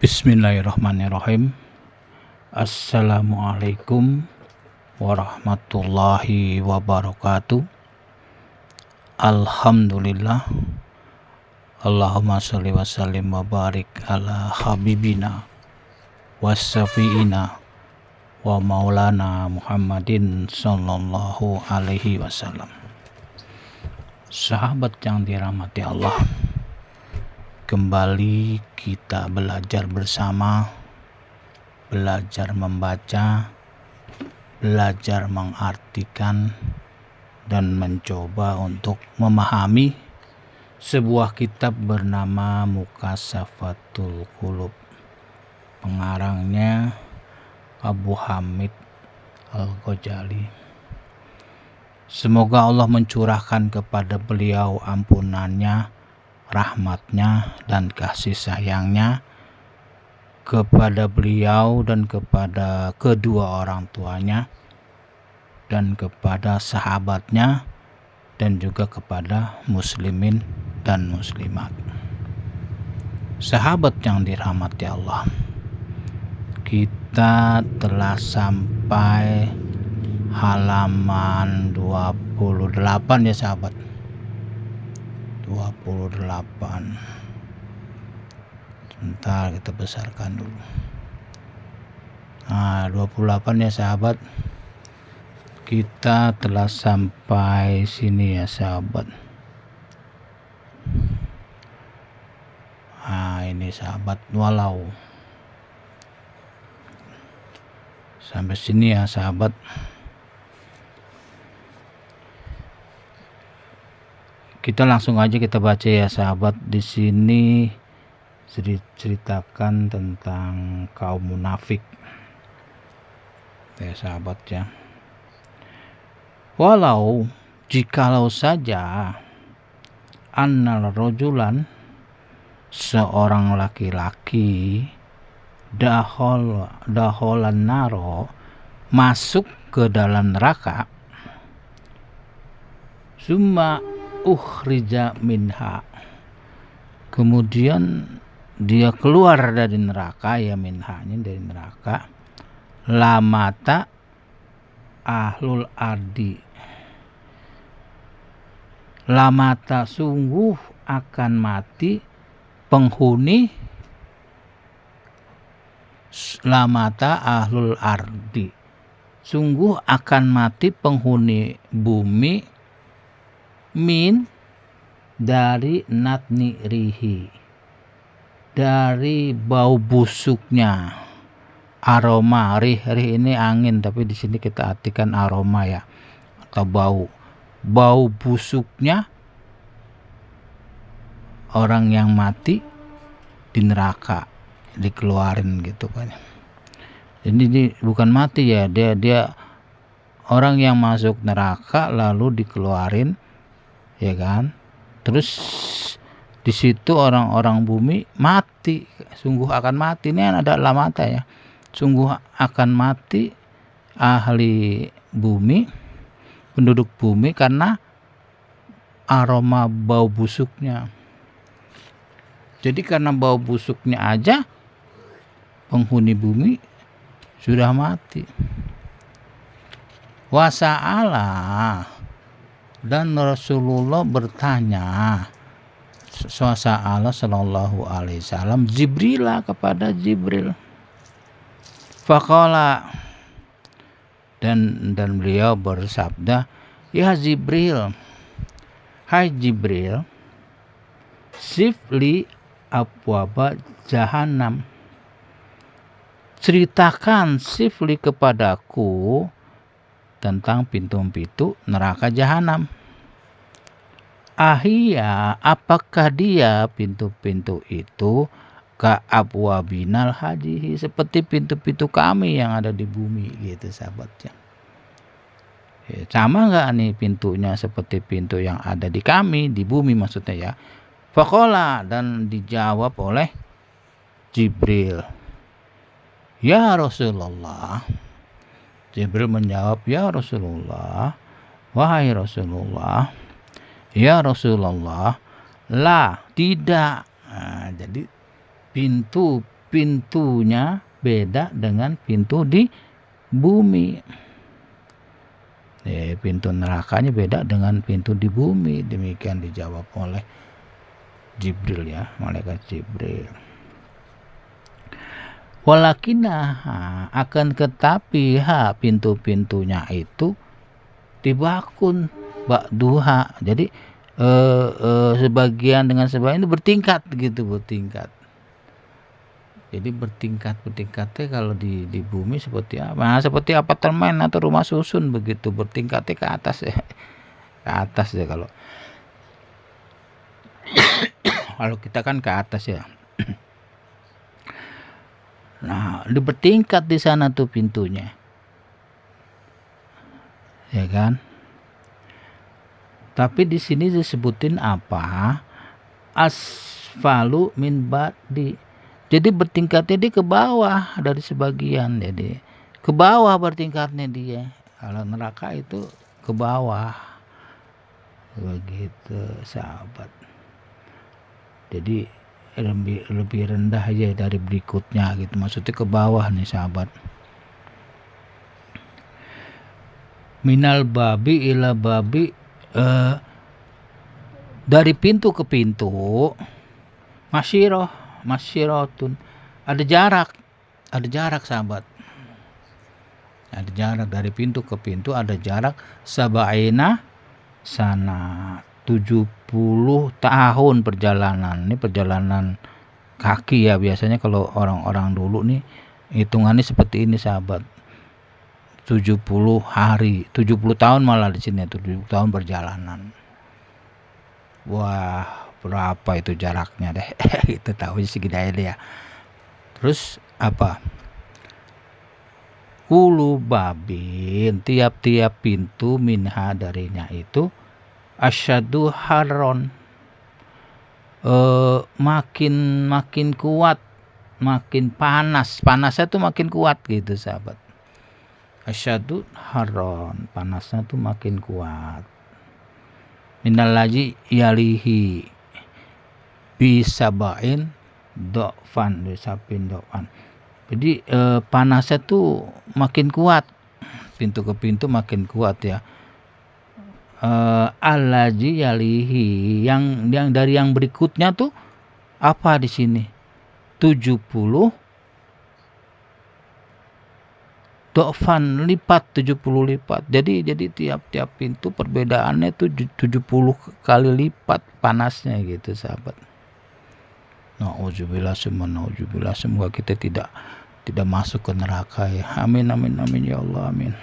Bismillahirrahmanirrahim. Assalamualaikum warahmatullahi wabarakatuh. Alhamdulillah. Allahumma sholli wa sallim wa barik ala habibina wassafiina wa maulana Muhammadin sallallahu alaihi wasallam. Sahabat yang dirahmati Allah, kembali kita belajar bersama, belajar membaca, belajar mengartikan, dan mencoba untuk memahami sebuah kitab bernama Mukashafatul Qulub. Pengarangnya Abu Hamid Al-Ghazali. Semoga Allah mencurahkan kepada beliau ampunannya, rahmatnya, dan kasih sayangnya kepada beliau dan kepada kedua orang tuanya dan kepada sahabatnya dan juga kepada muslimin dan muslimat. Sahabat yang dirahmati Allah, kita telah sampai halaman 28 ya sahabat. 28. Sebentar kita besarkan dulu. 28 ya sahabat. Kita telah sampai sini ya sahabat. Ini sahabat, walau. Sampai sini ya sahabat. Kita langsung aja kita baca ya sahabat. Di sini ceritakan tentang kaum munafik. Ya sahabat ya. Walau jikalau saja annal rojulan, seorang laki-laki, daholan naro, masuk ke dalam neraka, summa ukhrija minha, kemudian dia keluar dari neraka, ya minhanya dari neraka, lamata ahlul ardi, lamata sungguh akan mati penghuni, lamata ahlul ardi, sungguh akan mati penghuni bumi, min dari natni rihi, dari bau busuknya, aroma. Rih ini angin, tapi di sini kita artikan aroma ya, atau bau busuknya orang yang mati di neraka, dikeluarin gitu kan. Jadi ini bukan mati ya, dia orang yang masuk neraka lalu dikeluarin, ya kan. Terus di situ orang-orang bumi mati, sungguh akan mati. Ini ada lamata ya, sungguh akan mati ahli bumi, penduduk bumi, karena aroma bau busuknya. Jadi karena bau busuknya aja penghuni bumi sudah mati. Wasa'ala, dan Rasulullah bertanya, Swasa'ala sallallahu alaihi wasallam, Jibril kepada Jibril. Faqala, dan beliau bersabda, ya Jibril, hai Jibril, sifli abwaba jahannam, ceritakan sifli kepadaku tentang pintu-pintu neraka jahanam. Ahia, apakah dia pintu-pintu itu ka abwabinal hajihi, seperti pintu-pintu kami yang ada di bumi gitu sahabatnya. Sama enggak nih pintunya seperti pintu yang ada di kami, di bumi maksudnya ya. Faqala, dan dijawab oleh Jibril, ya Rasulullah. Jibril menjawab, ya Rasulullah, wahai Rasulullah, ya Rasulullah, la, tidak. Jadi pintu pintunya beda dengan pintu di bumi. Pintu nerakanya beda dengan pintu di bumi. Demikian dijawab oleh Jibril ya, malaikat Jibril. Walakinah, akan tetapi pintu-pintunya itu tibakun ba'duha. Jadi sebagian dengan sebagian itu bertingkat gitu, bertingkat. Jadi bertingkat-bertingkatnya kalau di bumi seperti apa? Nah, seperti apartemen atau rumah susun begitu, bertingkatnya ke atas ya. Ke atas ya kalau kita kan ke atas ya. Nah, bertingkat di sana tuh pintunya. Ya kan? Tapi di sini disebutin apa? Asfalu min ba'di. Jadi bertingkatnya dia ke bawah dari sebagian, jadi ke bawah bertingkatnya dia. Kalau neraka itu ke bawah, begitu sahabat. Jadi lebih rendah aja dari berikutnya gitu. Maksudnya ke bawah nih sahabat. Minal babi ila babi, dari pintu ke pintu, masyiratun, ada jarak sahabat, ada jarak dari pintu ke pintu, ada jarak sabaina sana, 70 tahun perjalanan. Ini perjalanan kaki ya, biasanya kalau orang-orang dulu nih hitungannya seperti ini sahabat, 70 hari, 70 tahun malah di sini, 70 tahun perjalanan. Wah, berapa itu jaraknya deh. Itu tahu segini aja deh ya. Terus apa? Kulu babin, tiap-tiap pintu minha darinya itu asyadu haron, makin kuat, makin panasnya tuh makin kuat gitu sahabat. Asyadu haron, panasnya tuh makin kuat. Minal laji yalihi bisabain do'fan, disapin do'fan. Jadi panasnya tuh makin kuat, pintu ke pintu makin kuat ya. Alaji yalihi, yang dari yang berikutnya tuh apa di sini? 70 do'fan, lipat, 70 lipat. Jadi tiap pintu perbedaannya tuh 70 kali lipat panasnya gitu sahabat. Nauzubillah, semoga kita tidak masuk ke neraka ya. Amin ya Allah, amin.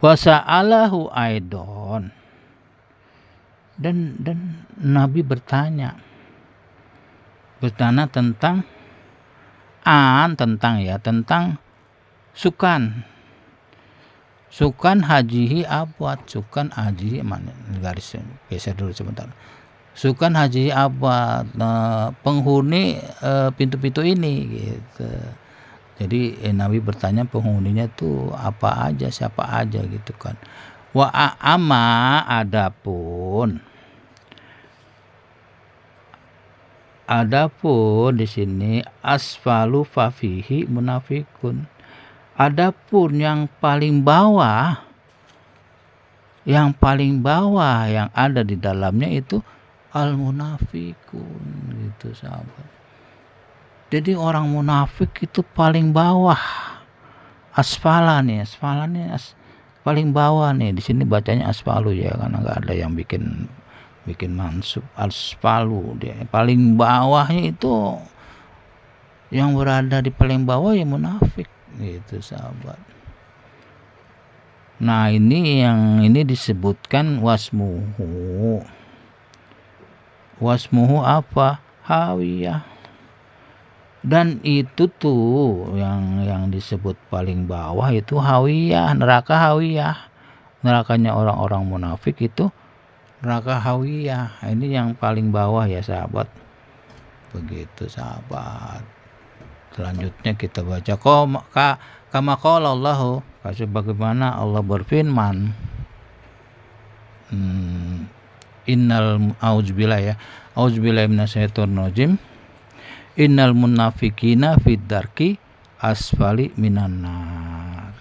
Wa sa'alahu aidon, dan Nabi bertanya tentang sukan hajihi abad, sukan hajihi, mana garis geser dulu sebentar. Sukan haji abad, penghuni pintu-pintu ini gitu. Jadi Nabi bertanya penghuninya tuh apa aja, siapa aja gitu kan. Wa ama, adapun di sini asfalu fafihi munafikun. Adapun yang paling bawah yang ada di dalamnya itu al munafikun gitu sahabat. Jadi orang munafik itu paling bawah, asfala nih paling bawah nih. Di sini bacanya asfalu ya, karena nggak ada yang bikin mansub. Asfalu, dia paling bawahnya itu, yang berada di paling bawah ya munafik gitu sahabat. Nah ini disebutkan wasmuhu apa? Hawiyah. Dan itu tuh yang disebut paling bawah itu hawiyah, neraka hawiyah. Nerakanya orang-orang munafik itu neraka hawiyah. Ini yang paling bawah ya sahabat. Begitu sahabat. Selanjutnya kita baca kama qala Allah, bagaimana Allah berfirman. Innal auzubillah minasyaitonir rajim. Innal munafikina fid darki asfali minan nar.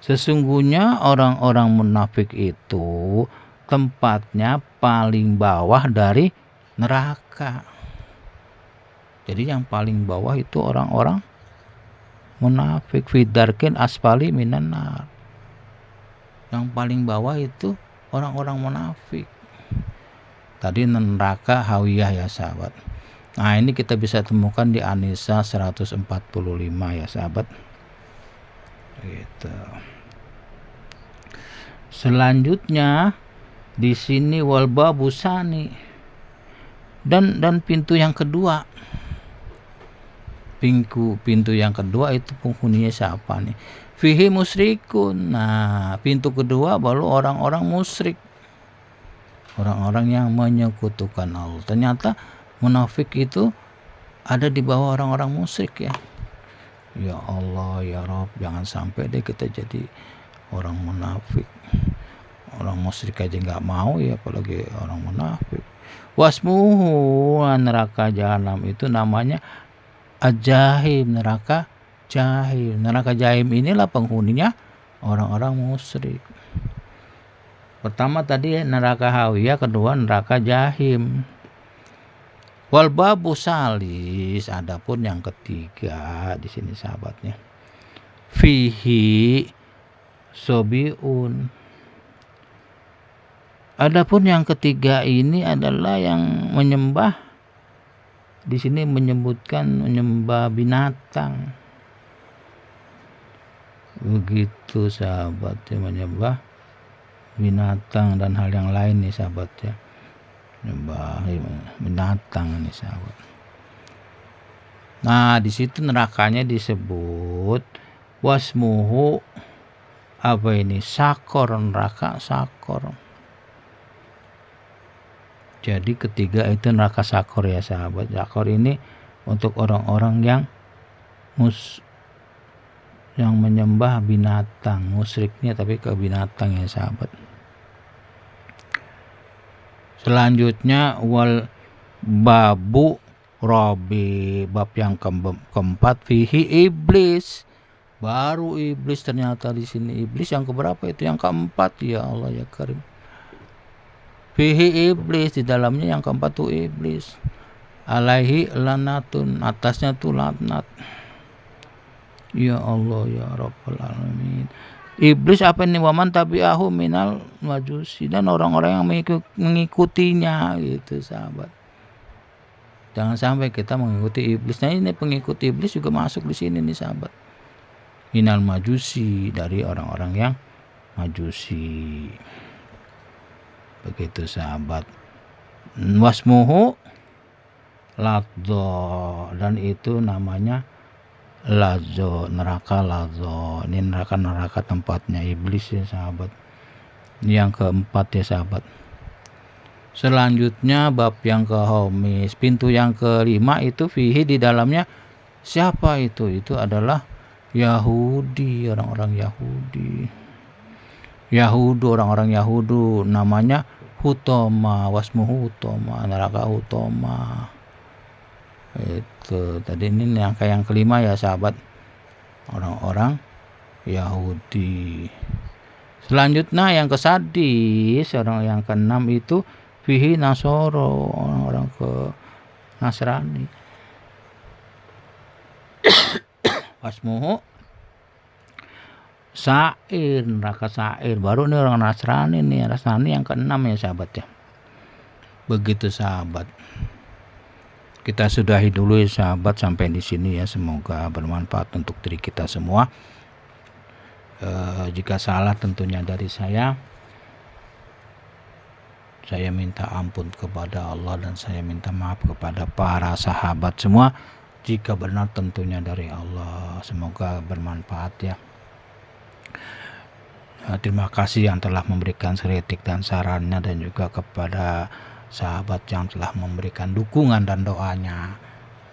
Sesungguhnya orang-orang munafik itu tempatnya paling bawah dari neraka. Jadi yang paling bawah itu orang-orang munafik, fid darkin asfali minan nar. Yang paling bawah itu orang-orang munafik. Tadi neraka hawiyah ya sahabat. Nah, ini kita bisa temukan di An-Nisa 145 ya sahabat. Gitu. Selanjutnya di sini wal babusani dan pintu yang kedua. Pintu yang kedua itu penghuninya siapa nih? Fihi musyrikun. Nah, pintu kedua baru orang-orang musyrik. Orang-orang yang menyekutukan Allah. Ternyata munafik itu ada di bawah orang-orang musyrik ya. Ya Allah, ya Rabb, jangan sampai deh kita jadi orang munafik. Orang musyrik aja nggak mau ya, apalagi orang munafik. Wasmuhu, neraka jahanam itu namanya Al-Jahim, neraka Jahim. Neraka Jahim inilah penghuninya orang-orang musyrik. Pertama tadi neraka Hawiyah, kedua neraka Jahim. Wal babu salis, adapun yang ketiga di sini sahabatnya. Fihi sobiun. Adapun yang ketiga ini adalah yang menyembah. Di sini menyebutkan menyembah binatang. Begitu sahabat ya, menyembah binatang dan hal yang lain nih sahabat ya. Menyembah binatang nih sahabat. Nah, di situ nerakanya disebut wasmuhu apa ini? Sakor, neraka sakor. Jadi ketiga itu neraka sakor ya sahabat. Sakor ini untuk orang-orang yang menyembah binatang, musyriknya tapi ke binatang ya sahabat. Selanjutnya wal babu robi, bab yang keempat fihi iblis. Baru iblis, ternyata di sini iblis yang keberapa itu? Yang keempat. Ya Allah ya Karim. Fihi iblis, di dalamnya yang keempat tuh iblis. Alaihi lanatun, atasnya tuh laknat. Ya Allah ya Rabbal alamin. Iblis apa ini? Waman tabi'ahu minal majusi, dan orang-orang yang mengikutinya gitu sahabat. Jangan sampai kita mengikuti iblis. Nah, ini pengikut iblis juga masuk di sini nih sahabat. Minal majusi, dari orang-orang yang majusi. Begitu sahabat. Wasmuhu Ladzo, dan itu namanya Lazo, neraka Lazo. Ini neraka tempatnya iblis ya sahabat. Ini yang keempat ya sahabat. Selanjutnya bab yang kehomis, pintu yang kelima itu fihi, di dalamnya siapa itu? Itu adalah Yahudi, orang-orang Yahudi. Orang-orang Yahudu namanya Hutoma, wasmuhu Hutoma, neraka Hutoma. Itu tadi ini yang kelima ya sahabat, orang-orang Yahudi. Selanjutnya yang kesadis, orang yang keenam itu fihi Nasoro, orang-orang ke Nasrani. Wasmuhu Sa'ir, neraka Sa'ir. Baru nih orang Nasrani nih, Nasrani yang keenam ya sahabat ya. Begitu sahabat. Kita sudahi dulu ya sahabat sampai di sini ya. Semoga bermanfaat untuk diri kita semua. Jika salah tentunya dari saya minta ampun kepada Allah, dan saya minta maaf kepada para sahabat semua. Jika benar tentunya dari Allah. Semoga bermanfaat ya. Terima kasih yang telah memberikan kritik dan sarannya, dan juga kepada sahabat yang telah memberikan dukungan dan doanya.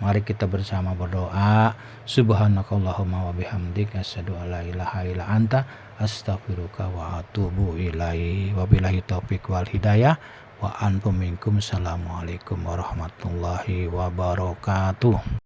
Mari kita bersama berdoa. Subhanakallahumma wa bihamdik, asyhadu alla ilaha illa anta, astaghfiruka wa atubu ilaihi. Wabillahi taufik wal hidayah. Wa antum minkum. Assalamualaikum warahmatullahi wabarakatuh.